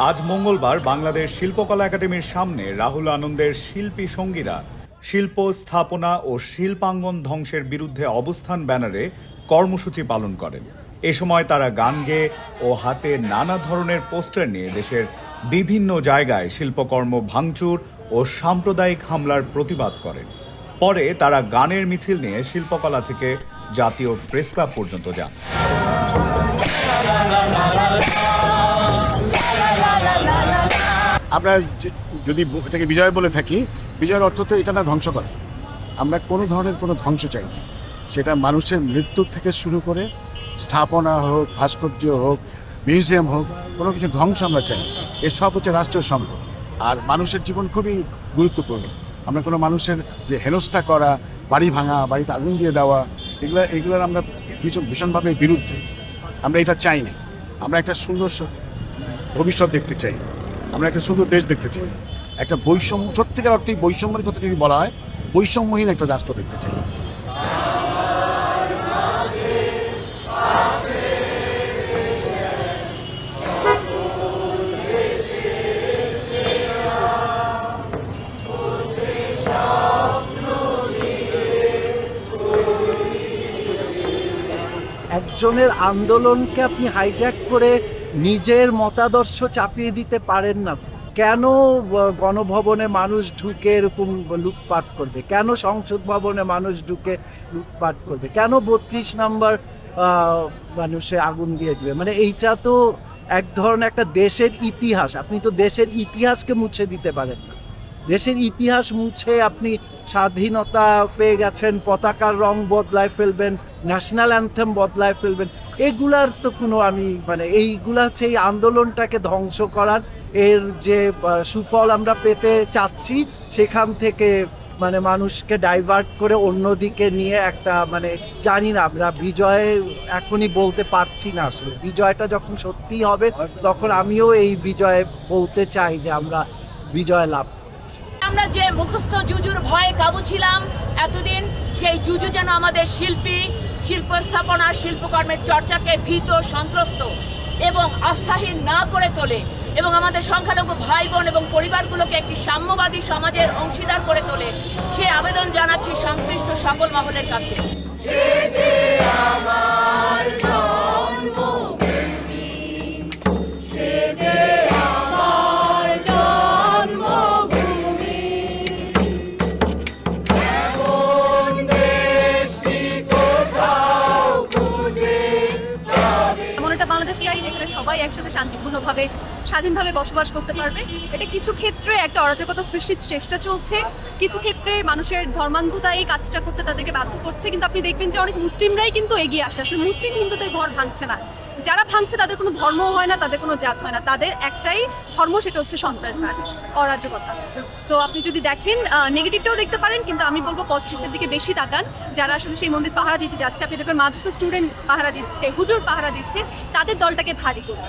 আজ মঙ্গলবার বাংলাদেশ শিল্পকলা একাডেমির সামনে রাহুল আনন্দের শিল্পী সঙ্গীরা শিল্প স্থাপনা ও শিল্পাঙ্গন ধ্বংসের বিরুদ্ধে অবস্থান ব্যানারে কর্মসূচি পালন করেন। এ সময় তারা গান গেয়ে ও হাতে নানা ধরনের পোস্টার নিয়ে দেশের বিভিন্ন জায়গায় শিল্পকর্ম ভাঙচুর ও সাম্প্রদায়িক হামলার প্রতিবাদ করেন। পরে তারা গানের মিছিল নিয়ে শিল্পকলা থেকে জাতীয় প্রেস ক্লাব পর্যন্ত যান। আমরা যদি এটাকে বিজয় বলে থাকি, বিজয়ের অর্থ তো এটা না ধ্বংস করা। আমরা কোনো ধরনের কোনো ধ্বংস চাই না, সেটা মানুষের মৃত্যুর থেকে শুরু করে স্থাপনা হোক, ভাস্কর্য হোক, মিউজিয়াম হোক, কোনো কিছু ধ্বংস আমরা চাই। এর সব হচ্ছে রাষ্ট্রীয় সম্পদ, আর মানুষের জীবন খুবই গুরুত্বপূর্ণ। আমরা কোনো মানুষের যে হেনস্থা করা, বাড়ি ভাঙা, বাড়িতে আগুন দিয়ে দেওয়া, এগুলোর আমরা ভীষণভাবে বিরুদ্ধে। আমরা এটা চাই না। আমরা একটা সুন্দর ভবিষ্যৎ দেখতে চাই, আমরা একটা সুন্দর দেশ দেখতে চাই, একটা বৈষম্য, সত্যিকার অর্থে বৈষম্যের কথা যদি বলা হয়, বৈষম্যহীন একটা রাষ্ট্র দেখতে চাই। একজনের আন্দোলনকে আপনি হাইজ্যাক করে নিজের মতাদর্শ চাপিয়ে দিতে পারেন না। কেন গণভবনে মানুষ ঢুকে এরকম লুটপাট করবে? কেন সংসদ ভবনে মানুষ ঢুকে লুটপাট করবে? কেন 32 নম্বর মানুষে আগুন দিয়ে দিবে? মানে এইটা তো এক ধরনের একটা দেশের ইতিহাস। আপনি তো দেশের ইতিহাসকে মুছে দিতে পারেন না। দেশের ইতিহাস মুছে আপনি স্বাধীনতা পেয়ে গেছেন, পতাকার রং বদলায় ফেলবেন, ন্যাশনাল অ্যান্থেম বদলায় ফেলবেন, এগুলার তো কোনো এইগুলা হচ্ছে এই আন্দোলনটাকে ধ্বংস করার। এর যে সুফল আমরা পেতে চাচ্ছি, সেখান থেকে মানুষকে ডাইভার্ট করে অন্যদিকে নিয়ে একটা জানি না, আমরা বিজয় এখনই বলতে পারছি না। আসলে বিজয়টা যখন সত্যি হবে, তখন আমিও এই বিজয়ে বলতে চাই যে আমরা বিজয় লাভ। আমরা যে মুখস্থ জুজুর ভয়ে কাবু ছিলাম এতদিন, সেই জুজু যেন আমাদের শিল্পী, শিল্প স্থাপনা, শিল্পকর্মের চর্চাকে ভীত, সন্ত্রস্ত এবং আস্থাহীন না করে তোলে এবং আমাদের সংখ্যালঘু ভাই বোন এবং পরিবারগুলোকে একটি সাম্যবাদী সমাজের অংশীদার করে তোলে, সে আবেদন জানাচ্ছি সংশ্লিষ্ট সকল মহলের কাছে। সবাই একসাথে শান্তিপূর্ণভাবে স্বাধীনভাবে বসবাস করতে পারবে। এটা কিছু ক্ষেত্রে একটা অরাজকতা সৃষ্টির চেষ্টা চলছে, কিছু ক্ষেত্রে মানুষের ধর্মান্ধতা এই কাজটা করতে তাদেরকে বাধ্য করছে। কিন্তু আপনি দেখবেন যে অনেক মুসলিমরাই কিন্তু এগিয়ে আসে। আসলে মুসলিম হিন্দুদের ঘর ভাঙছে না, যারা ভাঙছে তাদের কোনো ধর্ম হয় না, তাদের কোনো জাত হয় না, তাদের একটাই ধর্ম, সেটা হচ্ছে সন্ত্রাসবাদ, অরাজকতা। সো আপনি যদি দেখেন নেগেটিভটাও দেখতে পারেন, কিন্তু আমি বলবো পজিটিভের দিকে বেশি তাকান। যারা আসলে সেই মন্দির পাহারা দিতে যাচ্ছে, আপনি দেখবেন মাদ্রাসা স্টুডেন্ট পাহারা দিচ্ছে, হুজুর পাহারা দিচ্ছে, তাদের দলটাকে ভারী করবে।